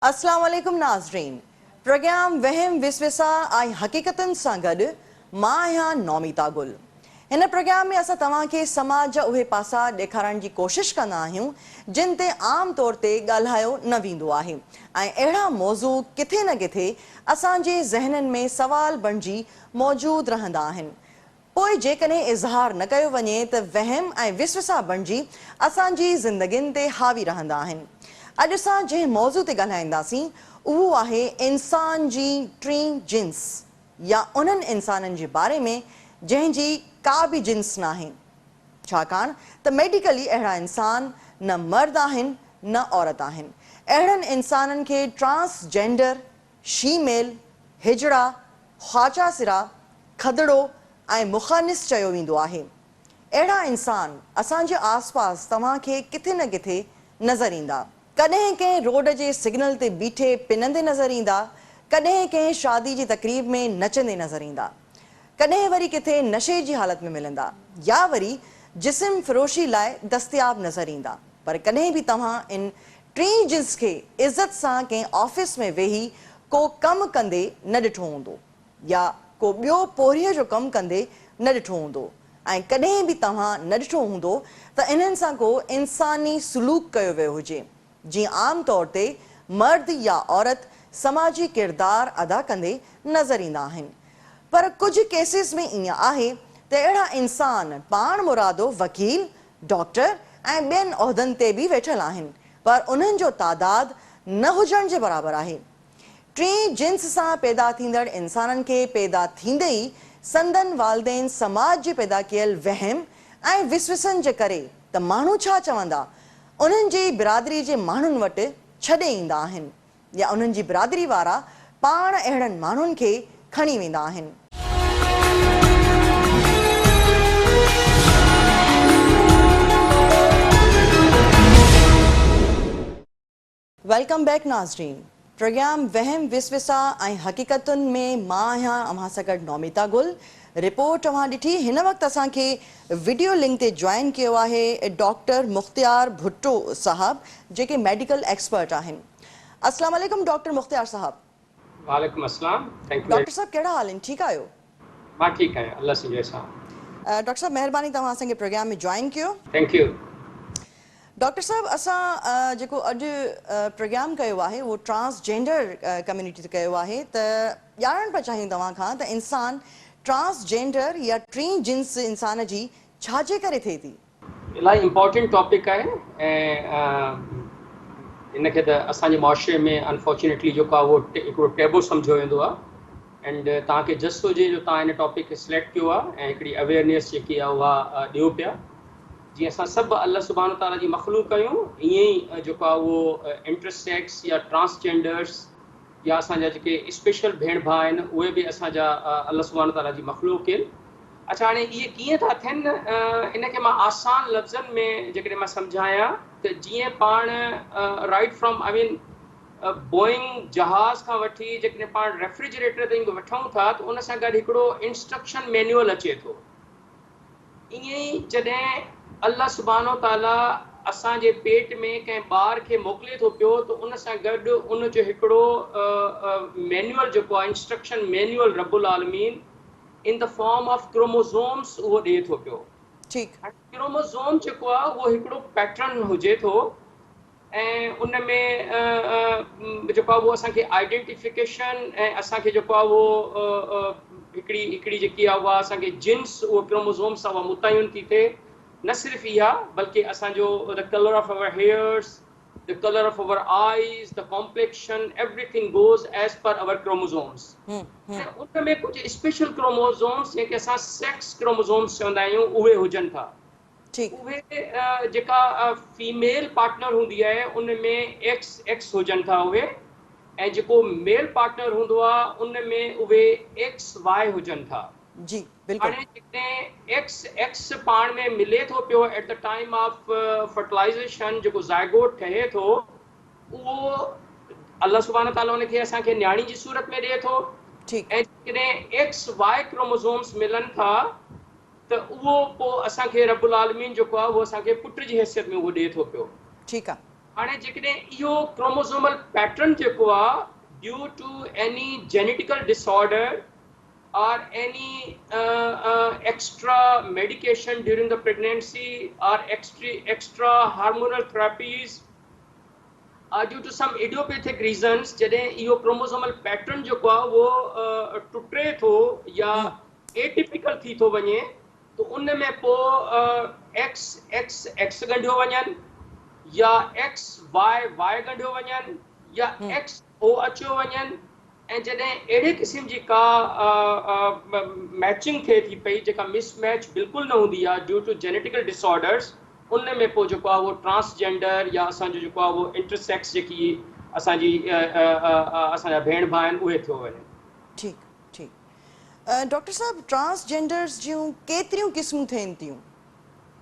अस्सलाम वालेकुम नाज़रीन। प्रोग्राम वहम विसविसा ऐं हक़ीक़तुनि सां गॾु मां आहियां नौमिता गुल। हिन प्रोग्राम में असां तव्हांखे समाज जा उहे पासा ॾेखारण जी कोशिशि कंदा आहियूं जिन ते आम तौर ते ॻाल्हायो न वेंदो आहे ऐं अहिड़ा मौज़ू किथे न किथे असांजे ज़हननि में सवाल बणिजी मौजूदु रहंदा आहिनि। पोइ जेकॾहिं इज़हार न कयो वञे त वहम ऐं विसविसा बणिजी असांजी ज़िंदगियुनि ते हावी रहंदा आहिनि। अॼु असां जंहिं मौज़ू ते ॻाल्हाईंदासीं उहो आहे इंसान जी टीं जिन्स या उन्हनि इंसाननि जे बारे में जंहिंजी का बि जिन्स न आहे। छाकाणि त मेडिकली अहिड़ा इंसान न मर्द आहिनि न औरत आहिनि। अहिड़नि इंसाननि खे ट्रांसजेंडर, शीमेल, हिजड़ा, ख्वाजा सिरा, खदड़ो ऐं मुख़ानिस चयो वेंदो आहे। अहिड़ा इंसान असांजे आसपास तव्हांखे किथे न किथे नज़र ईंदा। कॾहिं कंहिं रोड जे सिग्नल ते बीठे पिनंदे नज़र ईंदा, कॾहिं कंहिं शादी जी तकरीब में नचंदे नज़र ईंदा, कॾहिं वरी किथे नशे जी हालत में मिलंदा या वरी जिस्म फ़रोशी लाइ दस्तियाब नज़र ईंदा। पर कॾहिं बि तव्हां इन टीं जिन्स खे इज़त सां कंहिं ऑफिस में वेही को कमु कंदे न ॾिठो हूंदो या को ॿियो पोरीअ जो कमु कंदे न ॾिठो हूंदो ऐं कॾहिं बि तव्हां न ॾिठो हूंदो त इन्हनि सां को इंसानी सलूक कयो वियो हुजे जीअं आम तौर ते मर्द या औरत समाजी किरदार अदा कंदे नज़र ईंदा आहिनि। पर कुझु केसिस में ईअं आहे त अहिड़ा इंसान पाण मुरादो वकील, डॉक्टर ऐं ॿियनि उहिदनि ते बि वेठल आहिनि, पर उन्हनि जो तादाद न हुजण जे बराबरि आहे। टीं जिन्स सां पैदा थींदड़ इंसाननि खे पैदा थींदे ई संदन वालदेन समाज जे पैदा कयल वहम ऐं विसविसनि जे करे त माण्हू छा चवंदा उन्हनि जी बिरादरी जे माण्हुनि वटि छॾे ईंदा आहिनि या उन्हनि जी बिरादरी वारा पाण अहिड़नि माण्हुनि खे खणी वेंदा आहिनि। वेलकम बैक नाज़रीन। प्रोग्राम वहम विसविसा ऐं हक़ीक़तुनि में मां आहियां अव्हां सां गॾु नौमिता गुल। रिपोर्ट तव्हां ॾिठी। हिन वक़्तु असांखे वीडियो लिंक ते जॉइन कयो आहे डॉक्टर मुख़्तियार भुट्टो साहब जेके मेडिकल एक्सपर्ट आहिनि। अस्सलाम वालेकुम डॉक्टर मुख़्तियार साहब। वालेकुम अस्सलाम। Thank U. डॉक्टर साहब कहिड़ा हाल आहिनि? ठीकु आहियो? मां ठीकु आहियां, अल्लाह जी दुआ सां। डॉक्टर साहब महिरबानी तव्हां असांखे प्रोग्राम में जॉइन कयो। Thank U. डॉक्टर साहब असां जेको अॼु प्रोग्राम कयो आहे उहो ट्रांसजेंडर कम्युनिटी ते कयो आहे त ॼाणण पिया चाहियूं तव्हां खां त इंसान ट्रांसजेंडर या टीं जिन्स इंसान जी छाजे करे थिए थी? इलाही इम्पोर्टेंट टॉपिक आहे ऐं इनखे त असांजे मुआशरे में अनफॉर्चुनेटली जेको आहे उहो हिकिड़ो टेबू सम्झो वेंदो आहे एंड तव्हांखे जस्ट हुजे जो तव्हां हिन टॉपिक खे सिलेक्ट कयो आहे ऐं हिकिड़ी अवेयरनेस जेकी आहे उहा ॾियो पिया। जीअं असां सभु अल्लाह सुब्हानो ताला जी मख़लूक आहियूं ईअं ई जेको आहे उहो इंटरसेक्स या ट्रांसजेंडर्स या असांजा जेके स्पेशल भेण भाउ आहिनि उहे बि असांजा अल्लाह सुब्हानो ताला जी मख़लूक आहिनि। अच्छा, हाणे इहे कीअं था थियनि इनखे मां आसान लफ़्ज़नि में जेकॾहिं मां सम्झायां त जीअं पाण right from I mean Boeing जहाज़ खां वठी जेकॾहिं पाण रेफ्रिजरेटर ताईं वठूं था त उन सां गॾु हिकिड़ो इंस्ट्रक्शन मैनुअल अचे थो। ईअं ई जॾहिं अल्लाह सुब्हानो ताला असांजे पेट में कंहिं ॿार खे मोकिले थो पियो त उन सां गॾु उन जो हिकिड़ो मैनुअल जेको आहे इंस्ट्रक्शन मैनुअल रब्बुल आलमीन in the form of chromosomes उहो ॾिए थो पियो। ठीकु। क्रोमोसोम जेको आहे उहो हिकिड़ो पैटर्न हुजे थो ऐं उन में जेको आहे उहो असांखे आइडेंटिफिकेशन ऐं असांखे जेको आहे उहो हिकिड़ी जेकी आहे उहा असांखे जिन्स उहो क्रोमोसोम सां उहा मुतयन थी थिए। न सिर्फ़ु इहा बल्कि असांजो the colour of our hairs, the colour of our eyes, the complexion, everything goes as per our chromosomes. उन में कुछ स्पेशल क्रोमोसोम्स जेके असां सेक्स क्रोमोसोम्स चवंदा आहियूं उहे हुजनि था। उहे जेका फीमेल पार्टनर हूंदी आहे उन में एक्स हुजनि था उहे ऐं जेको मेल पार्टनर हूंदो आहे उन में उहे XY हुजनि था। जी बिल्कुलु। हाणे जेकॾहिं एक्स पाण में मिले थो पियो at the time of fertilisation जेको ज़ायगोट ठहे थो उहो अल्लाह सुब्हानो ताला उनखे असांखे न्याणी जी सूरत में ॾिए थो। ऐं जेकॾहिं XY क्रोमोसोम्स मिलनि था त उहो पोइ असांखे रब्बुल आलमीन जेको आहे उहो असांखे पुट जी हैसियत में उहो ॾिए थो पियो। ठीकु आहे। हाणे जेकॾहिं इहो क्रोमोसोमल पैटर्न जेको आहे due to any genetical disorder or any extra medication during the pregnancy or extra hormonal therapies due to some idiopathic reasons जॾहिं इहो क्रोमोसोमल पैटर्न जेको आहे उहो टुटे थो या एटिपिकल थी थो वञे त उन में पोइ एक्स एक्स एक्स ॻंढियो वञनि या एक्स वाई वाई ॻंढियो वञनि या एक्स ओ अचियो वञनि ऐं जॾहिं अहिड़े क़िस्म जी का मैचिंग थिए थी पई जेका मिसमैच बिल्कुलु न हूंदी आहे ड्यू टू जेनेटिकल डिसऑर्डर्स उन में पोइ जेको आहे उहो ट्रांसजेंडर या असांजो जेको आहे उहो इंटरसेक्स जेकी असांजी असांजा भेण भाउ आहिनि उहे थियो वञे। ठीकु ठीकु डॉक्टर साहब ट्रांसजेंडर्स जूं केतिरियूं क़िस्मूं थियनि थियूं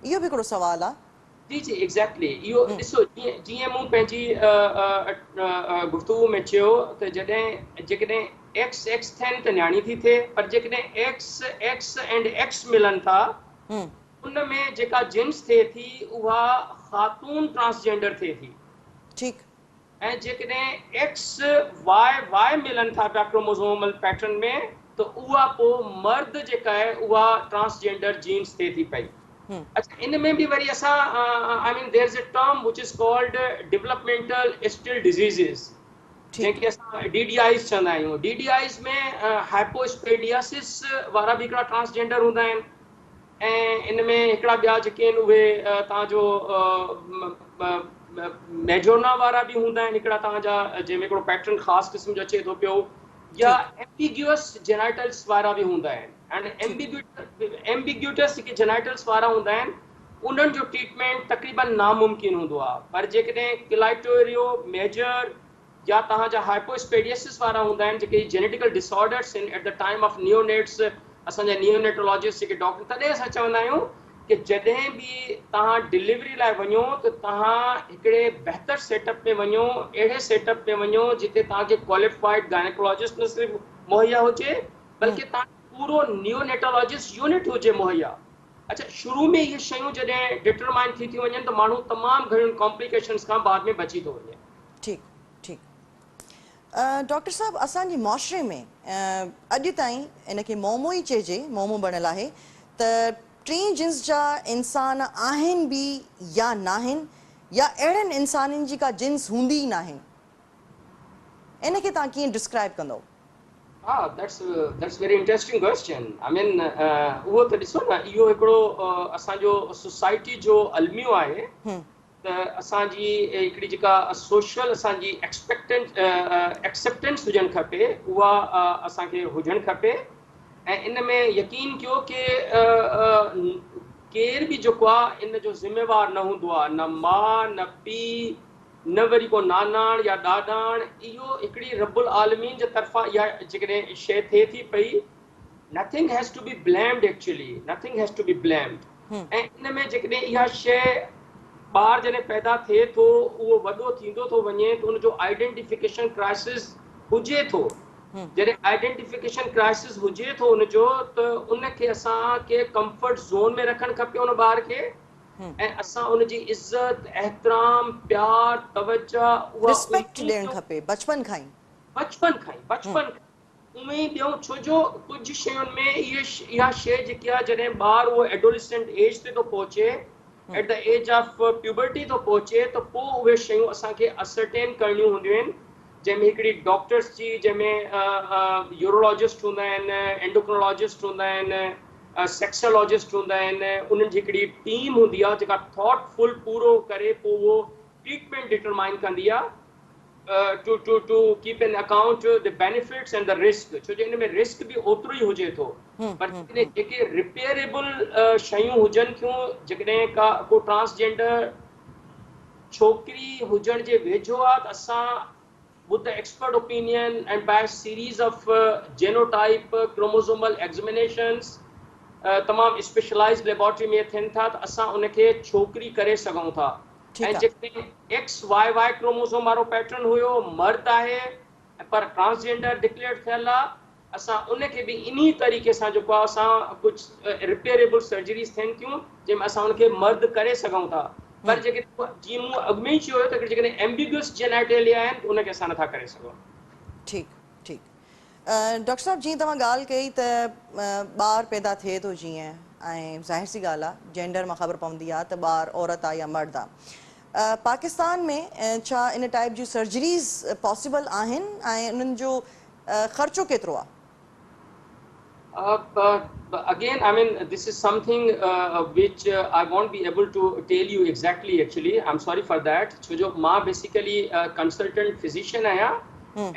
इहो बि हिकिड़ो सुवालु आहे। जी जी एग्ज़ैक्टली इहो ॾिसो जीअं मूं पंहिंजी गुफ़्तगू में चयो त जेकॾहिं एक्स एक्स थियनि त न्याणी थी थिए पर जेकॾहिं एक्स एक्स एंड एक्स मिलनि था उन में जेका जिन्स थिए थी उहा ख़ातून ट्रांसजेंडर थिए थी। ठीकु ऐं जेकॾहिं एक्स वाई वाई मिलनि था पिया क्रोमोसोमल पैटर्न में त उहा पोइ मर्द जेका आहे उहा ट्रांसजेंडर जीन्स थिए थी पई। अच्छा इन में भी वरी असां I mean there is a term which is called developmental still diseases जंहिंखे असां डीडीआईस चवंदा आहियूं। डीडीआईस में हाइपोस्पेडियासिस वारा भी हिकिड़ा ट्रांसजेंडर हूंदा आहिनि ऐं इन में हिकिड़ा ॿिया जेके आहिनि उहे तव्हांजो मेजोना वारा भी हूंदा आहिनि हिकिड़ा तव्हांजा जंहिंमें हिकिड़ो पैटर्न ख़ासि क़िस्म जो अचे थो पियो या एम्बिग्यूअस जेनाइटल्स वारा भी हूंदा आहिनि एंड एम्बिग्यूटस जेके जेनाइटल्स वारा हूंदा आहिनि उन्हनि जो ट्रीटमेंट तक़रीबन नामुमकिन हूंदो आहे पर जेकॾहिं क्लाइटोरियो मेजर या तव्हांजा हाइपोस्पेडियसिस वारा हूंदा आहिनि जेके जेनेटिकल डिसऑर्डर्स आहिनि at the time of neonates असांजा नियोनेटोलॉजिस्ट जेके डॉक्टर तॾहिं असां चवंदा आहियूं कि जॾहिं बि तव्हां डिलीवरी लाइ वञो त तव्हां हिकिड़े बहितर सेटअप में वञो अहिड़े सेटअप में वञो जिते तव्हांखे क्वालिफाइड गायनेकोलॉजिस्ट न सिर्फ़ु मुहैया हुजे बल्कि तव्हां पूरो नियोनेटोलॉजिस्ट यूनिट हुजे मुहैया। अच्छा शुरू में ये शयूं जॾहिं डिटरमाइन थी वञनि त माण्हू तमामु घणियुनि कॉम्प्लिकेशन्स खां बाद में बची थो वञे। ठीकु ठीकु डॉक्टर साहब असांजे मुआशरे में अॼु ताईं इनखे मोमो ई चइजे मोमो बणियलु आहे त टी जिन्स जा इंसान आहिनि बि या नाहिनि या अहिड़नि इंसाननि जी का जिन्स हूंदी ई नाहे इनखे तव्हां कीअं डिस्क्राइब कंदव? that's very interesting question. I mean उहो त ॾिसो न इहो हिकिड़ो असांजो सोसाइटी जो अलमियो आहे त असांजी हिकिड़ी जेका सोशल असांजी एक्सेप्टेंस हुजणु खपे उहा असांखे हुजणु खपे ऐं इन में यकीन कयो कि केर बि जेको आहे इन जो ज़िम्मेवार न हूंदो आहे न माउ न पीउ न वरी को नानाण या ॾाॾाण इहो हिकिड़ी रब्बुल आलमीन जे तरफ़ां इहा जेकॾहिं शइ थिए थी पई nothing has to be blamed actually nothing has to be blamed ऐं इन में जेकॾहिं इहा शइ ॿार जॾहिं पैदा थिए थो उहो वॾो थींदो थो वञे त उनजो आइडेंटिफिकेशन क्राइसिस हुजे थो जॾहिं आइडेंटिफिकेशन क्राइसिस हुजे थो उनजो त उनखे असांखे कंफर्ट ज़ोन में रखणु खपे उन ॿार खे ऐं असां उनजी इज़त एहतराम प्यार तवज्जो उहा रिस्पेक्ट ॾियणु खपे बचपन खां ई बचपन उमें ई ॾियूं छो जो कुझु शयुनि में इहा शइ जेकी आहे जॾहिं ॿार उहो एडोलिसेंट एज ते थो पहुचे at the age of puberty थो पहुचे त पोइ उहे शयूं असांखे असरटेन करणियूं हूंदियूं आहिनि जंहिंमें हिकिड़ी डॉक्टर्स जी जंहिंमें यूरोलॉजिस्ट हूंदा आहिनि एंडोक्रोलॉजिस्ट हूंदा आहिनि सेक्सोलॉजिस्ट हूंदा आहिनि उन्हनि जी हिकिड़ी टीम हूंदी आहे जेका थॉटफुल पूरो करे पोइ उहो ट्रीटमेंट डिटरमाइन कंदी आहे to keep in account the benefits and the risk छो जो इन में रिस्क बि ओतिरो ई हुजे थो पर जेके रिपेयरेबल शयूं हुजनि थियूं जेकॾहिं को ट्रांसजेंडर छोकिरी हुजण जे वेझो आहे त असां with the expert opinion and by a series of genotype chromosomal examinations तमामु स्पेशलाइज्ड लेबोरेटरी में थियनि था त असां उनखे छोकिरी करे सघूं था ऐं जेकॾहिं एक्स वाई वाई क्रोमोसोम वारो पैटर्न हुयो मर्द आहे पर ट्रांसजेंडर डिक्लेयर थियल आहे असां उनखे बि इन्ही तरीक़े सां जेको आहे असां कुझु रिपेयरेबल सर्जरीज़ थियनि थियूं जंहिंमें असां उनखे मर्द करे सघूं था पर जेके जी मूं अॻु में ई चयो त जेकॾहिं एम्बिगुअस जेनेटेलिया आहिनि त उनखे असां नथा करे सघूं। ठीकु ठीकु। डॉक्टर साहब जीअं तव्हां ॻाल्हि कई त ॿारु पैदा थिए थो जीअं, ऐं ज़ाहिर सी ॻाल्हि आहे जेंडर मां ख़बर पवंदी आहे त ॿारु औरत आहे या मर्द आहे। पाकिस्तान में छा इन टाइप जूं सर्जरीज़ पॉसिबल आहिनि ऐं उन्हनि जो ख़र्चो केतिरो आहे? Again, I mean, this is something which I won't be able to tell you exactly. Actually, I'm sorry for that. So, जो मां basically consultant physician आहियां,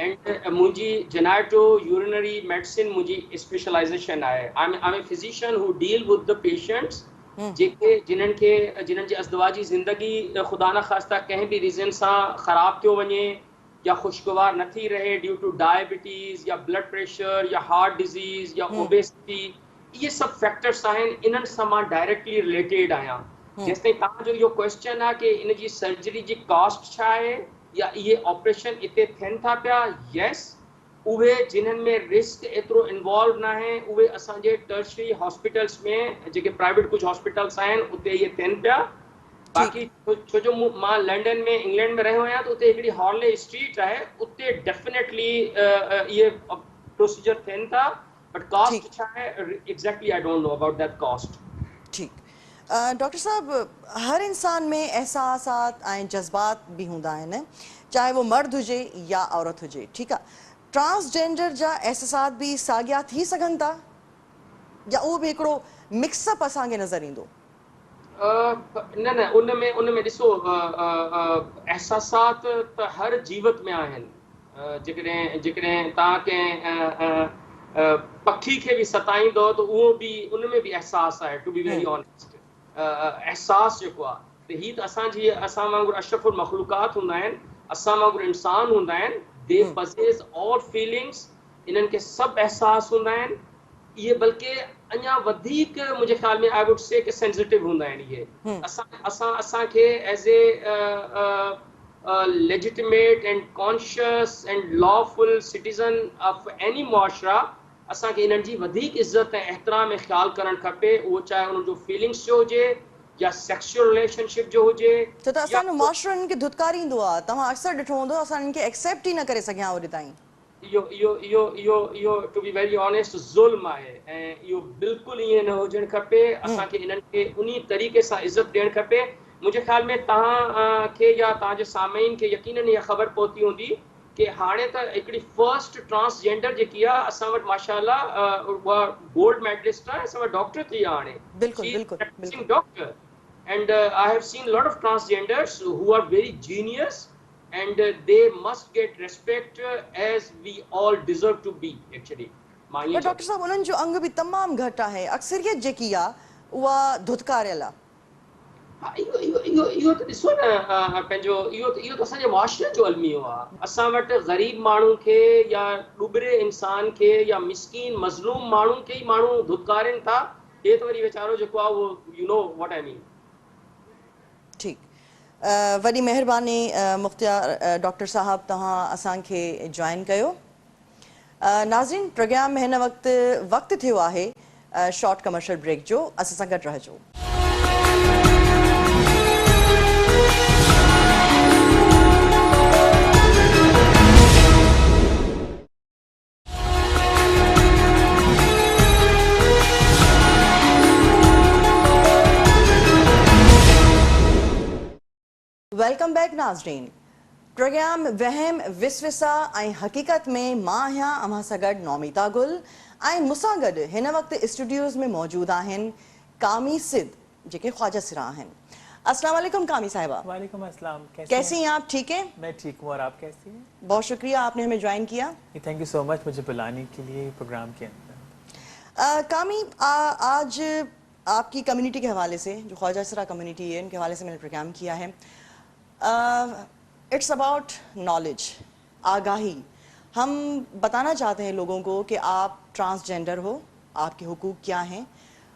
and मुंहिंजी geneto urinary medicine मुंहिंजी specialization आहे. I'm a physician who deal with the patients जेके जिन्हनि जी अज़दवाजी ज़िंदगी खुदा न ख़ास्ता कंहिं बि रीज़न सां ख़राब थियो वञे या खुशगवार न थी रहे ड्यू टू डायबिटीज़ या ब्लड प्रेशर या हार्ट डिज़ीज़ या ओबेसिटी, ये सब फैक्टर्स आहिनि, इन्हनि सां मां डायरेक्टली रिलेटेड आहियां। जेसिताईं तव्हांजो इहो क्वेश्चन आहे कि इन जी सर्जरी जी कॉस्ट छा आहे या इहे ऑपरेशन इते थियनि था पिया, यस, उहे जिन्हनि में रिस्क एतिरो इन्वॉल्व न आहे उहे असांजे टर्शरी हॉस्पिटल्स में जेके प्राइवेट कुझु हॉस्पिटल्स आहिनि उते इहे थियनि पिया। बाक़ी छो जो मां लंडन में इंग्लैंड में रहियो आहियां त उते हिकिड़ी हॉर्ले स्ट्रीट आहे, उते डेफिनेटली इहे प्रोसीजर थियनि था, बट कॉस्ट छा आहे exactly I don't know about that cost. ठीकु। डॉक्टर साहब, हर इंसान में एहसासात ऐं जज़्बात बि हूंदा आहिनि, चाहे वो मर्द हुजे या औरत हुजे, ठीकु आहे। ट्रांसजेंडर जा एहसासात बि साॻिया थी सघनि था या उहो बि हिकिड़ो मिक्सअप असांखे नज़र ईंदो? न न, उन में ॾिसो, एहसासात त हर जीवत में आहिनि। जेकॾहिं तव्हां कंहिं पखी खे बि सताईंदो त उहो बि उन में बि एहसास आहे, टू बी वेरी ऑनेस्ट। एहसास जेको आहे त हीअ त असां वांगुरु अशरफुल मखलूक़ात हूंदा आहिनि, असां वांगुरु इंसान हूंदा आहिनि, दे पजेस ऑल फीलिंग्स, इन्हनि खे सभु एहसास हूंदा आहिनि। ये बल्कि अञा वधीक मुझे ख्याल में आई वुड से कि सेंसिटिव हूंदा आहिनि इहे। असांखे as a legitimate and conscious and lawful citizen of any मुआशरा असांखे इन्हनि जी वधीक इज़त ऐं एहतराम ऐं ख़्यालु करणु खपे, उहो चाहे उन्हनि जो फीलिंग्स जो हुजे या सेक्सुअल रिलेशनशिप जो हुजे। छो त असांजो मुआशरो इन्हनि खे धुतकारींदो आहे, तव्हां अक्सर ॾिठो हूंदो असां इन्हनि खे एक्सेप्ट ई न करे सघिया होॾे ताईं। इहो टू बी वेरी ऑनेस्ट ज़ुल्म आहे ऐं इहो बिल्कुलु ईअं न हुजणु खपे। असांखे इन्हनि खे उन तरीक़े सां इज़त ॾियणु खपे। मुंहिंजे ख़्याल में तव्हांखे या तव्हांजे सामईन खे यकीनन इहा ख़बर पहुती हूंदी कि हाणे त हिकिड़ी फर्स्ट ट्रांसजेंडर जेकी आहे असां वटि माशाअल्लाह उहा गोल्ड मेडलिस्ट आहे, असां वटि डॉक्टर थी आहे हाणे। बिल्कुलु doctor and I have seen lot of transgenders who are very genius and they must get respect as we all deserve to be actually। पर डॉक्टर साहब उन्हनि जो अंग बि तमामु घटि आहे, अक्सरियत जेकी आहे उहा धुतकारियल आहे। इहो त ॾिसो न, पंहिंजो इहो त असांजे मुआशरे जो अलमियो आहे। असां वटि ग़रीब माण्हू खे या ॾुबरे इंसान खे या मिस्कीन मज़लूम माण्हू खे ई माण्हू धुतकारनि था, हे त वरी वीचारो जेको आहे उहो you know what I mean. ठीकु, वॾी महिरबानी मुख्तियार डॉक्टर साहब, तव्हां असांखे जॉइन कयो। नाज़रीन, प्रोग्राम में हिन वक़्तु थियो आहे शॉर्ट कमर्शियल ब्रेक जो, असां सां गॾु रहिजो। वेलकम बैक नाज़रीन। प्रोग्राम वहम विसविसा ऐं हक़ीक़त में मां आहियां अव्हां सां गॾु नौमीता गुल, ऐं मूंसां गॾु हिन वक़्तु स्टूडियोज़ में मौजूदु आहिनि कामी सिद, जेके ख्वाजा सिरा आहिनि। अस्सलाम वालेकुम कामी साहिबा। वालेकुम अस्सलाम। कैसी हैं आप? ठीक हैं? मैं ठीक हूँ, और आप कैसी हैं? बहुत शुक्रिया, आपने हमें ज्वाइन किया। थैंक यू सो मच मुझे बुलाने के लिए प्रोग्राम के अंदर। कामी, आज आपकी कम्युनिटी के हवाले से, जो ख्वाजा सिरा कम्युनिटी है, इनके हवाले से मैंने प्रोग्राम किया है। इट्स अबाउट नॉलेज, आगाही। हम बताना चाहते हैं लोगों को कि आप ट्रांसजेंडर हो, आपके हुकूक क्या हैं,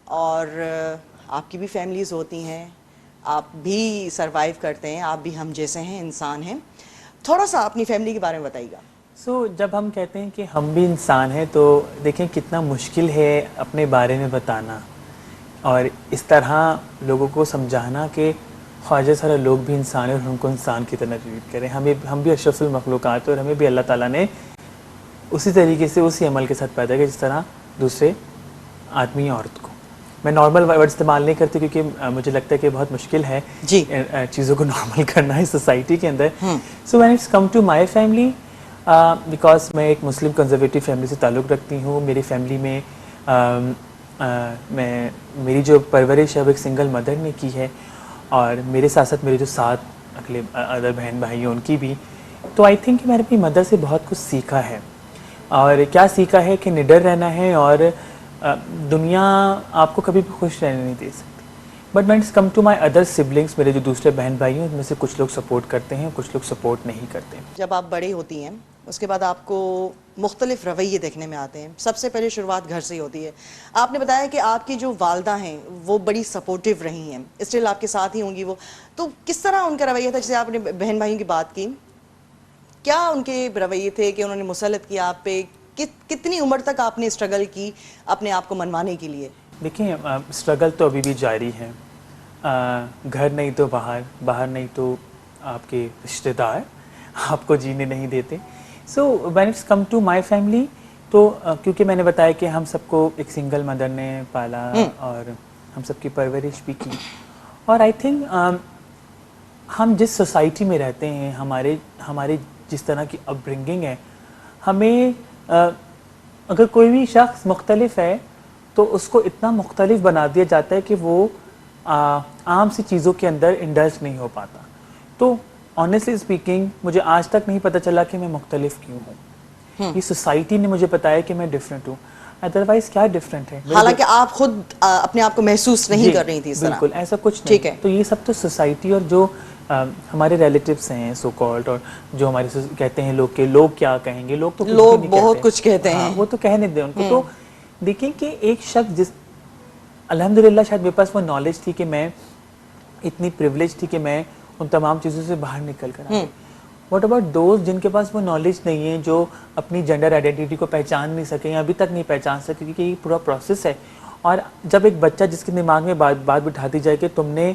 और आपकी भी फैमिलीज़ होती हैं, आप भी सरवाइव करते हैं, आप भी हम जैसे हैं, इंसान हैं। थोड़ा सा अपनी फैमिली के बारे में बताइएगा। जब हम कहते हैं कि हम भी इंसान हैं तो देखें कितना मुश्किल है अपने बारे में बताना और इस तरह लोगों को समझाना कि ख्वाजा सारा लोग भी इंसान है और हमको इंसान की तरह ट्रीट करें, हम भी अशरफुल मखलूक़ात हैं और हमें भी अल्लाह ताला ने उसी तरीके से उसी अमल के साथ पैदा किया जिस तरह दूसरे आदमी या औरत को। मैं नॉर्मल वर्ड इस्तेमाल नहीं करती क्योंकि मुझे लगता है कि बहुत मुश्किल है जी चीज़ों को नॉर्मल करना है सोसाइटी के अंदर। So when it's come two my family, because मैं एक मुस्लिम कंजर्वेटिव फैमिली से ताल्लुक़ रखती हूँ, मेरी फैमिली में मेरी जो परवरिश है वो एक सिंगल मदर ने की है और मेरे साथ साथ मेरे जो 7 अगले अदर बहन भाई हैं उनकी भी। तो आई थिंक मैंने अपनी मदर से बहुत कुछ सीखा है। और क्या सीखा है कि निडर रहना है और दुनिया आपको कभी भी खुश रहने नहीं दे सकती। But when it's come two my other siblings, मेरे जो दूसरे बहन भाई हैं उनमें से कुछ लोग सपोर्ट करते हैं, कुछ लोग सपोर्ट नहीं करते। जब आप बड़ी होती हैं उसके बाद आपको मुख्तलिफ रवैये देखने में आते हैं। सबसे पहले शुरुआत घर से ही होती है। आपने बताया कि आपकी जो वालदा हैं वो बड़ी सपोर्टिव रही हैं, स्टिल आपके साथ ही होंगी वो, तो किस तरह उनका रवैया था? जैसे आपने बहन भाइयों की बात की, क्या उनके रवैये थे कि उन्होंने मुसलत किया आप पे? कितनी उम्र तक आपने स्ट्रगल की अपने आप को मनवाने के लिए? देखिए, स्ट्रगल तो अभी भी जारी है। घर नहीं तो बाहर, बाहर नहीं तो आपके रिश्तेदार आपको जीने नहीं देते। So when it's come two my family, तो क्योंकि मैंने बताया कि हम सबको एक सिंगल मदर ने पाला और हम सबकी परवरिश भी की, और आई थिंक हम जिस सोसाइटी में रहते हैं, हमारे जिस तरह की अपब्रिंगिंग है, हमें अगर कोई भी शख्स मुख्तलिफ है तो उसको इतना मुख्तलिफ बना दिया जाता है कि वो आम सी चीज़ों के अंदर इंडल्ज नहीं हो पाता। तो ऑनेस्टली स्पीकिंग मुझे आज तक नहीं पता चला कि मैं मुख्तलिफ क्यों हूँ। ये सोसाइटी ने मुझे बताया कि मैं डिफरेंट हूँ, अदरवाइज क्या डिफरेंट है? हालांकि आप खुद अपने आप को महसूस नहीं कर रही थी इस तरह। बिल्कुल ऐसा कुछ नहीं। ठीक है। तो ये सब तो सोसाइटी और जो हमारे रिलेटिव्स हैं सो कॉल्ड, और जो हमारे कहते हैं लोग के लोग क्या कहेंगे, लोग तो कुछ भी लोग नहीं बहुत कहते। कुछ कहते हैं। वो तो कहने दें उनको। तो देखें कि एक शख्स जिस अल्हम्दुलिल्लाह शायद मेरे पास वो नॉलेज थी कि मैं इतनी प्रिविलेज थी कि मैं उन तमाम चीज़ों से बाहर निकल कर आई। व्हाट अबाउट दोस्त जिनके पास वो नॉलेज नहीं है, जो अपनी जेंडर आइडेंटिटी को पहचान नहीं सके या अभी तक नहीं पहचान सके, क्योंकि ये पूरा प्रोसेस है। और जब एक बच्चा जिसके दिमाग में बात बिठा दी जाए कि तुमने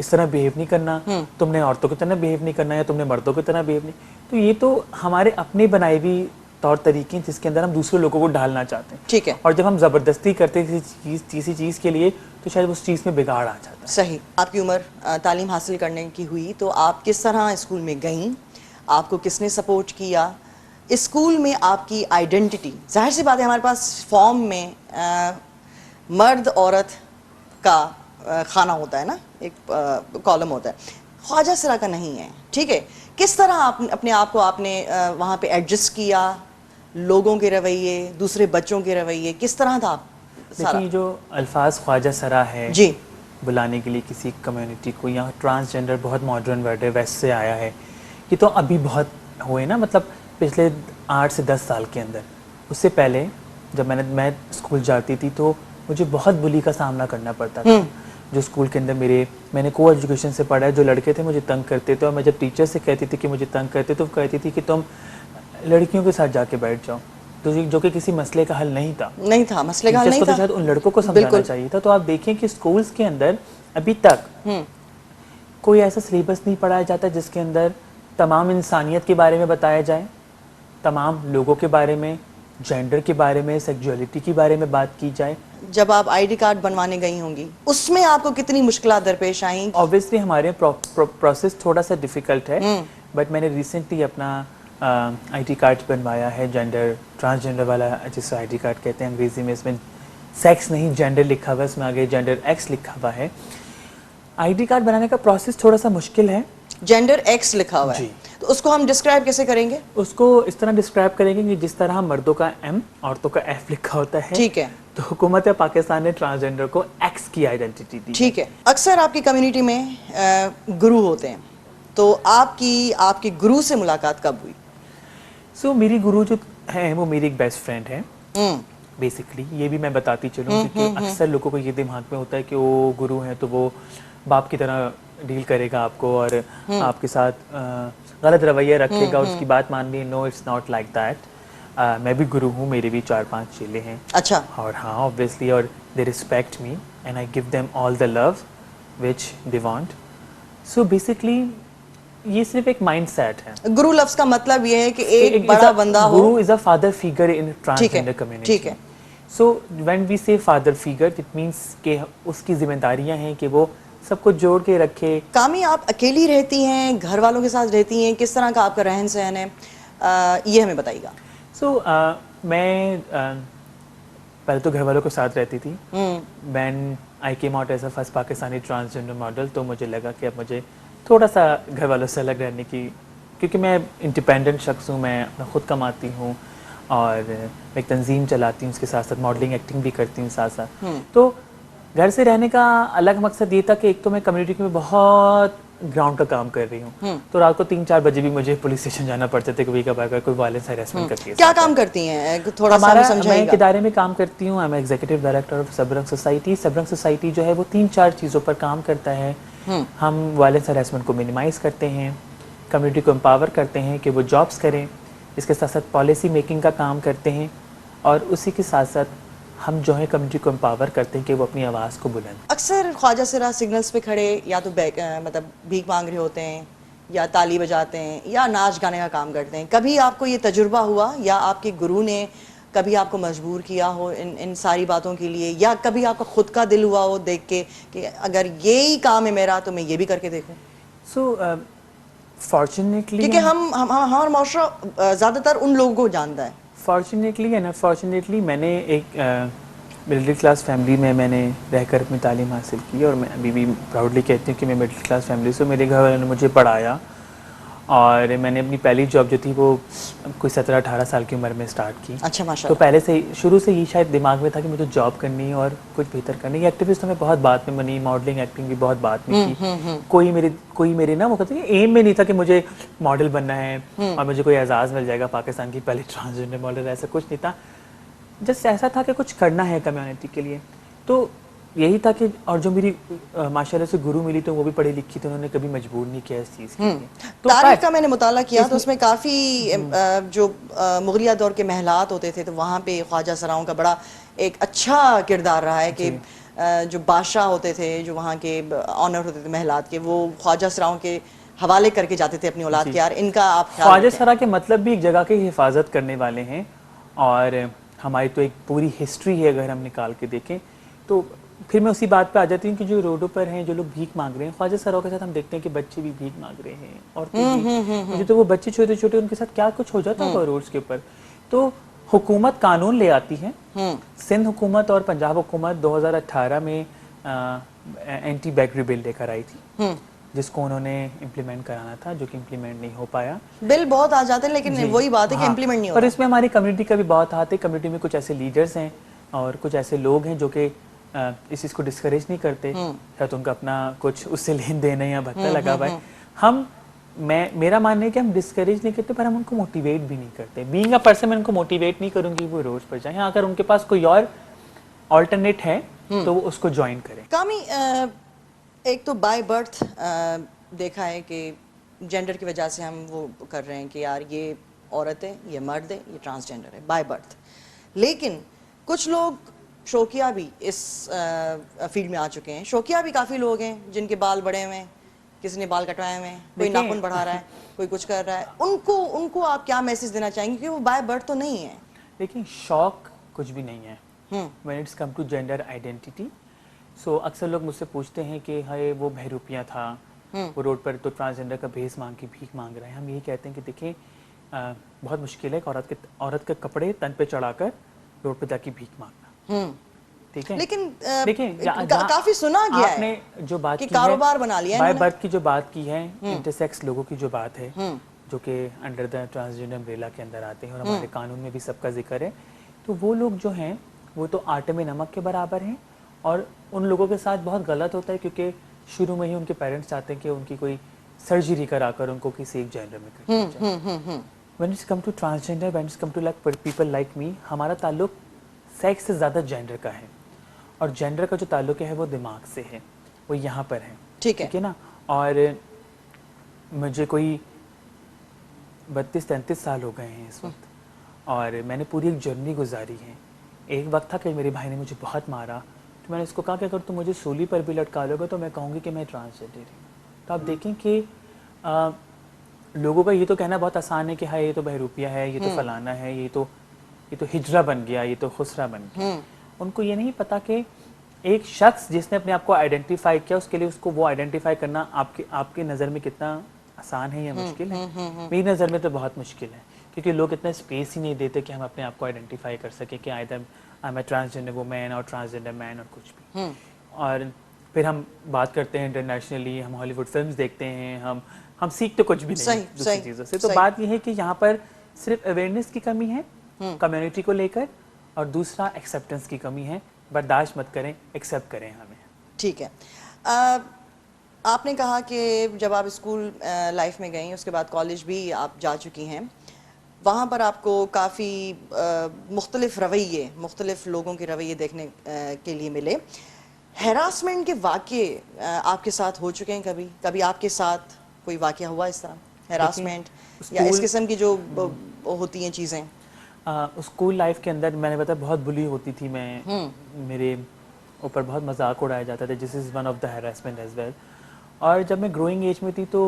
इस तरह बिहेव नहीं करना, तुमने औरतों की तरह बिहेव नहीं करना या तुमने मर्दों की तरह बिहेव नहीं, तो ये तो हमारे अपने बनाए हुए तौर तरीके हैं जिसके अंदर हम दूसरे लोगों को ढालना चाहते हैं। ठीक है। और जब हम ज़बरदस्ती करते हैं किसी चीज़ के लिए, तो शायद उस चीज़ में बिगाड़ आ जाता है। सही। आपकी उम्र तालीम हासिल करने की हुई तो आप किस तरह स्कूल में गईं? आपको किसने सपोर्ट किया? स्कूल में आपकी आइडेंटिटी, जाहिर सी बात है हमारे पास फॉर्म में मर्द औरत का खाना होता है ना, एक कॉलम होता है, ख्वाजा सरा का नहीं है। ठीक है। किस तरह आप अपने आप को आपने वहाँ पे एडजस्ट किया? लोगों के रवैये, दूसरे बच्चों के रवैये, किस तरह था सारा? देखिए, जो अल्फाज ख्वाजा सरा है जी, बुलाने के लिए किसी कम्युनिटी को, यहाँ ट्रांसजेंडर बहुत मॉडर्न वर्ड है, वेस्ट से आया है। ये तो अभी बहुत हुए ना, मतलब पिछले 8 से 10 साल के अंदर। उससे पहले जब मैं स्कूल जाती थी तो मुझे बहुत बुली का सामना करना पड़ता था। जो स्कूल के अंदर मैंने को एजुकेशन से पढ़ा है, जो लड़के थे मुझे तंग करते थे, और मैं जब टीचर से कहती थी कि मुझे तंग करते, तो कहती थी कि तुम लड़कियों के साथ जाके बैठ जाओ, तो जो कि किसी मसले का हल नहीं था। मसले का हल नहीं तो था। शायद उन लड़कों को समझाना चाहिए था। तो आप देखें कि स्कूल्स के अंदर अभी तक कोई ऐसा सिलेबस नहीं पढ़ाया जाता जिसके अंदर तमाम इंसानियत के बारे में बताया जाए, तमाम लोगों के बारे में, जेंडर के बारे में, सेक्सुअलिटी के बारे में बात की जाए। जब आप आईडी कार्ड बनवाने गई होंगी उसमें आपको कितनी मुश्किलात दरपेश आई? ऑब्वियसली हमारे प्रोसेस थोड़ा सा डिफिकल्ट है, बट मैंने रिसेंटली अपना आईडी कार्ड बनवाया है, जेंडर ट्रांसजेंडर वाला, जिसको आईडी कार्ड कहते हैं अंग्रेजी में। इसमें सेक्स नहीं जेंडर लिखा हुआ है, इसमें आगे जेंडर एक्स लिखा हुआ है। आईडी कार्ड बनाने का प्रोसेस थोड़ा सा मुश्किल है। जेंडर एक्स लिखा हुआ है, तो उसको हम डिस्क्राइब कैसे करेंगे? उसको इस तरह डिस्क्राइब करेंगे कि जिस तरह मर्दों का M, औरतों का F लिखा होता है। ठीक है। तो हुकूमत पाकिस्तान ने ट्रांसजेंडर को X की आइडेंटिटी दी। ठीक है। अक्सर आपकी कम्युनिटी में गुरु होते हैं, तो आपकी गुरु से मुलाकात कब हुई? सो मेरी गुरु जो है वो मेरी एक बेस्ट फ्रेंड है बेसिकली। ये भी मैं बताती चलूँ क्योंकि अक्सर लोगों को ये दिमाग में होता है कि वो गुरु है तो वो बाप की तरह डील करेगा आपको और आपके साथ गलत रवैया रखेगा और उसकी बात मान ली। नो, इट्स नॉट लाइक दैट। मैं भी गुरु हूँ, मेरे भी 4-5 चेले हैं। अच्छा। और हाँ, ऑब्वियसली, और they respect me and I give them all the love which they want. So basically ये सिर्फ एक माइंड सेट है. गुरु लफ्ज का मतलब ये है कि एक बड़ा बंदा हो. Guru is a father figure in ठीक है, transgender community. ठीक है. So when we say father figure, it means कि उसकी जिम्मेदारियां हैं कि वो सबको जोड़ के रखे. कामी, आप अकेली रहती हैं, घर वालों के साथ रहती हैं, किस तरह का आपका रहन सहन है, ये हमें बताइएगा. So मैं पहले तो घर वालों के साथ रहती थी. When I came out as a first Pakistani transgender model, तो मुझे लगा कि अब मुझे थोड़ा सा घर वालों से अलग रहने की, क्योंकि मैं इंडिपेंडेंट शख्स हूँ, मैं अपना खुद कमाती हूँ और मैं एक तंजीम चलाती हूँ, उसके साथ साथ मॉडलिंग एक्टिंग भी करती हूँ साथ साथ. तो घर से रहने का अलग मकसद ये था कि एक तो मैं कम्युनिटी में बहुत ग्राउंड का काम कर रही हूँ, तो रात को 3-4 बजे भी मुझे पुलिस स्टेशन जाना पड़ता था कभी कभार कोई वायलेंस हरासमेंट का केस. क्या काम करती हैं, थोड़ा सा मैं समझाइएगा. एक इदारे में काम करती हूँ. I am executive director of Sabrang society. Sabrang society जो है वो 3-4 चीज़ों पर काम करता है. हम वायलेंस हरासमेंट को मिनिमाइज़ करते हैं, कम्युनिटी को एम्पावर करते हैं कि वो जॉब्स करें, इसके साथ साथ पॉलिसी मेकिंग का काम करते हैं, और उसी के साथ साथ हम जो है कम्युनिटी को एम्पावर करते हैं कि वो अपनी आवाज़ को बुलंद. अक्सर ख्वाजा सिरा सिग्नल्स पे खड़े या तो मतलब भीख मांग रहे होते हैं, या ताली बजाते हैं, या नाच गाने का काम करते हैं. कभी आपको ये तजुर्बा हुआ या आपके गुरु ने कभी आपको मजबूर किया हो इन सारी बातों के लिए, या कभी आपका खुद का दिल हुआ हो देख के कि अगर ये ही काम है मेरा तो मैं ये भी करके देखूं? सो फॉर्चुनेटली, क्योंकि हमारा माशरा ज़्यादातर उन लोगों को जानता है. फॉर्चुनेटली एंड अनफॉर्चुनेटली मैंने एक मिडिल क्लास फैमिली में मैंने रहकर अपनी तालीम हासिल की, और मैं अभी भी प्राउडली कहती हूँ कि मैं मिडिल क्लास फैमिली से. मेरे घर वालों ने मुझे पढ़ाया, और मैंने अपनी पहली जॉब जो थी वो कोई 17-18 साल की उम्र में स्टार्ट की. अच्छा, माशाल्लाह. तो पहले से शुरू से ही शायद दिमाग में था कि मुझे जॉब करनी है और कुछ बेहतर करनी है. एक्टिविस्ट में बहुत बाद में बनी, मॉडलिंग एक्टिंग भी बहुत बाद में की. कोई मेरे ना वो कहते हैं एम में नहीं था कि मुझे मॉडल बनना है और मुझे कोई एजाज़ मिल जाएगा पाकिस्तान की पहली ट्रांसजेंडर मॉडल, ऐसा कुछ नहीं था. जस्ट ऐसा था कि कुछ करना है कम्युनिटी के लिए, तो यही था कि. और जो मेरी माशाल्लाह से गुरु मिली तो वो भी पढ़ी लिखी थी, उन्होंने कभी मजबूर नहीं किया इस चीज़ के लिए. तो तारीख का मैंने मुताला किया तो उसमें काफ़ी जो मुगलिया दौर के महलात होते थे, तो वहाँ पे ख्वाजा सराओं का बड़ा एक अच्छा किरदार रहा है कि जो बादशाह होते थे, जो वहाँ के ऑनर होते थे महलात के, वो ख्वाजा सराओं के हवाले करके जाते थे अपनी औलाद के. यार इनका आप ख्वाजा सरा के मतलब भी एक जगह की हिफाजत करने वाले हैं, और हमारी तो एक पूरी हिस्ट्री है अगर हम निकाल के देखें. तो फिर मैं उसी बात पे आ जाती हूँ कि जो रोडों पर हैं, जो लोग भीख मांग रहे हैं, ख्वाजा सराओं के साथ हम देखते हैं कि बच्चे भी भीख मांग रहे हैं, और मुझे तो वो बच्चे छोटे छोटे, उनके साथ क्या कुछ हो जाता है रोड्स के ऊपर. तो हुकूमत कानून ले आती है. सिंध हुकूमत और पंजाब हुकूमत 2018 में एंटी बैगरी बिल लेकर आई थी, जिसको उन्होंने इम्प्लीमेंट कराना था, जो कि इम्प्लीमेंट नहीं हो पाया. बिल बहुत आ जाते हैं, लेकिन वही बात है कि इम्प्लीमेंट नहीं हो पर इसमें हमारी कम्युनिटी का भी बहुत हाथ है. कम्युनिटी में कुछ ऐसे लीडर्स हैं और कुछ ऐसे लोग हैं जो कि इस चीज़ को डिस्करेज नहीं करते, शायद उनका अपना कुछ उससे लेन देन है या भत्ता लगा हुआ है. मेरा मानना है कि हम डिस्करेज नहीं करते, पर हम उनको मोटिवेट भी नहीं करते. बीइंग अ पर्सन मैं उनको मोटिवेट नहीं करूँगी वो रोड पर जाएं. अगर उनके पास कोई और ऑल्टरनेट है तो वो उसको ज्वाइन करें. कामी, एक तो बाय बर्थ देखा है कि जेंडर की वजह से हम वो कर रहे हैं कि यार ये औरत है, ये मर्द है, ये ट्रांसजेंडर है, बाय बर्थ. लेकिन कुछ लोग शौकिया भी इस फील्ड में आ चुके हैं. शौकिया भी काफ़ी लोग हैं जिनके बाल बड़े हुए हैं, किसी ने बाल कटवाए हुए हैं, कोई नाखून बढ़ा रहा है, कोई कुछ कर रहा है. उनको आप क्या मैसेज देना चाहेंगे, क्योंकि वो बाय बर्थ तो नहीं है. लेकिन शौक कुछ भी नहीं है when it's come to gender identity. So अक्सर लोग मुझसे पूछते हैं कि हाय वो बहरूपिया था, वो रोड पर तो ट्रांसजेंडर का भेस मांग के भीख मांग रहा है. हम यही कहते हैं कि देखिए बहुत मुश्किल है औरत के कपड़े तन पे चढ़ाकर रोड पर जाके भीख मांगना. ठीक है, लेकिन देखिए काफी सुना गया आपने है जो बात कि की कारोबार बना लिया बाय बर्थ की जो बात की है, इंटरसेक्स लोगों की जो बात है, जो कि अंडर द ट्रांसजेंडर अम्ब्रेला के अंदर आते हैं, और हमारे कानून में भी सबका जिक्र है. तो वो लोग जो हैं वो तो आटे में नमक के बराबर हैं, और उन लोगों के साथ बहुत गलत होता है, क्योंकि शुरू में ही उनके पेरेंट्स चाहते हैं कि उनकी कोई सर्जरी कराकर उनको किसी एक जेंडर में कर दिया जाए. When it's come two transgender, when it's come two like people like me, हमारा ताल्लुक सेक्स से ज़्यादा जेंडर का है, और जेंडर का जो ताल्लुक है वो दिमाग से है, वो यहाँ पर है. ठीक है ना. और मुझे कोई 32-33 साल हो गए हैं इस वक्त, और मैंने पूरी एक जर्नी गुजारी है. एक वक्त था कि मेरे भाई ने मुझे बहुत मारा, तो मैंने उसको कहा कि अगर तुम मुझे सूली पर भी लटका लोगे तो मैं कहूँगी कि मैं ट्रांसजेंडर हूँ। तो आप देखें कि लोगों का ये तो कहना बहुत आसान है कि हाँ ये तो बहरूपिया है, ये तो फलाना है, ये तो हिजरा बन गया, ये तो खुसरा बन गया। उनको ये नहीं पता कि एक शख्स जिसने अपने आप को आइडेंटिफाई किया, उसके लिए उसको वो आइडेंटिफाई करना आपकी नज़र में कितना आसान है या मुश्किल है। मेरी नज़र में तो बहुत मुश्किल है, क्योंकि लोग इतना स्पेस ही नहीं देते कि हम अपने आप को आइडेंटिफाई कर सकें कि I am a transgender women और ट्रांसजेंडर मैन और कुछ भी। और फिर हम बात करते हैं इंटरनेशनली, हम हॉलीवुड फिल्म्स देखते हैं, हम सीख तो कुछ भी नहीं दूसरी चीज़ों से। तो बात यह है कि यहाँ पर सिर्फ अवेयरनेस की कमी है कम्युनिटी को लेकर, और दूसरा एक्सेप्टेंस की कमी है। बर्दाश्त मत करें, एक्सेप्ट करें हमें। ठीक है। आपने कहा कि जब आप स्कूल लाइफ में गई, उसके बाद कॉलेज भी आप जा चुकी हैं, वहाँ पर आपको काफ़ी मुख्तलिफ रवैये, मुख्तलिफ लोगों के रवैये देखने के लिए मिले। हैरासमेंट के वाक़े आपके साथ हो चुके हैं कभी? कभी आपके साथ कोई वाक़या हुआ इस तरह, हैरासमेंट या इस किस्म की जो होती हैं चीज़ें? स्कूल लाइफ के अंदर मैंने बताया बहुत बुली होती थी मैं, मेरे ऊपर बहुत मजाक उड़ाया जाता था, this is one of the harassment as well. और जब मैं ग्रोइंग एज में थी तो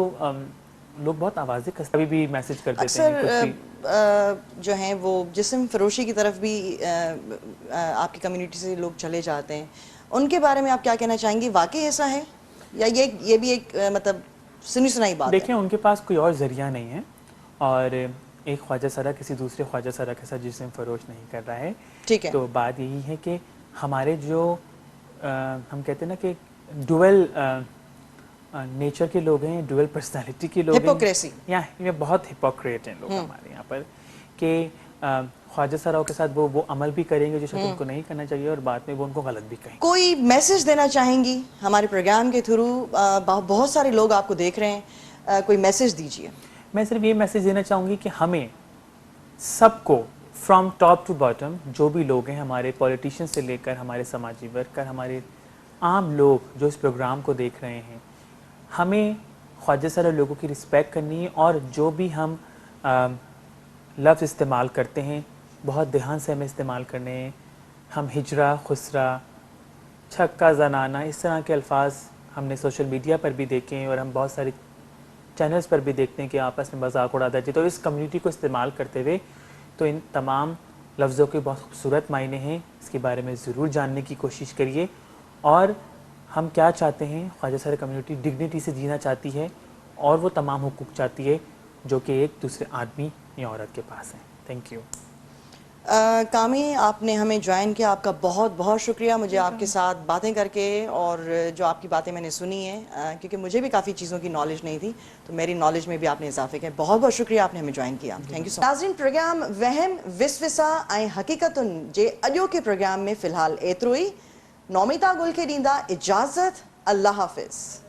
लोग बहुत आवाज़ें कभी भी मैसेज कर देते हैं कुछ भी। जो हैं वो जिस्म फरोशी की तरफ भी आपकी कम्युनिटी से लोग चले जाते हैं, उनके बारे में आप क्या कहना चाहेंगी? वाकई ऐसा है या ये भी एक मतलब सुनी सुनाई बात है? देखिए, उनके पास कोई और ज़रिया नहीं है, और एक ख्वाजा सरा किसी दूसरे ख्वाजा सरा के साथ जिस्म फरोश नहीं कर रहा है। ठीक है। तो बात यही है कि हमारे जो हम कहते हैं ना कि डुअल नेचर के लोग हैं, डुअल पर्सनालिटी के लोग हिपोक्रेसी, या ये बहुत हिपोक्रेट हैं लोग हमारे यहाँ पर, कि ख्वाजा सराओं के साथ वो अमल भी करेंगे जो शायद उनको नहीं करना चाहिए, और बाद में वो उनको गलत भी कहेंगे। कोई मैसेज देना चाहेंगी हमारे प्रोग्राम के थ्रू? बहुत सारे लोग आपको देख रहे हैं, कोई मैसेज दीजिए। मैं सिर्फ ये मैसेज देना चाहूँगी कि हमें सबको फ्रॉम टॉप टू बॉटम, जो भी लोग हैं, हमारे पॉलिटिशियन से लेकर हमारे समाजी वर्कर, हमारे आम लोग जो इस प्रोग्राम को देख रहे हैं, हमें ख्वाजा सरा लोगों की रिस्पेक्ट करनी है, और जो भी हम लफ्ज़ इस्तेमाल करते हैं बहुत ध्यान से हमें इस्तेमाल करने हैं। हम हिजरा, खुसरा, छक्का, जनाना, इस तरह के अल्फाज हमने सोशल मीडिया पर भी देखे हैं, और हम बहुत सारे चैनल्स पर भी देखते हैं कि आपस में मजाक उड़ाता है। तो इस कम्युनिटी को इस्तेमाल करते हुए तो इन तमाम लफ्ज़ों के बहुत खूबसूरत मायने हैं, इसके बारे में ज़रूर जानने की कोशिश करिए। और हम क्या चाहते हैं, ख्वाजा सरा कम्युनिटी डिग्निटी से जीना चाहती है, और वो तमाम हुकूक चाहती है जो कि एक दूसरे आदमी या औरत के पास हैं। Thank U. कामी, आपने हमें ज्वाइन किया, आपका बहुत बहुत शुक्रिया मुझे आपके साथ बातें करके, और जो आपकी बातें मैंने सुनी हैं, क्योंकि मुझे भी काफ़ी चीज़ों की नॉलेज नहीं थी, तो मेरी नॉलेज में भी आपने इजाफे किया। बहुत बहुत शुक्रिया, आपने हमें ज्वाइन किया। Thank you so much. नाज़रीन, प्रोग्राम वहम विसविसा ऐं हकीकतुन जे अॼो के प्रोग्राम में फ़िलहाल एतिरो ई। नौमिता गुल खे ॾींदा इजाज़त। अल्लाह हाफ़िज़।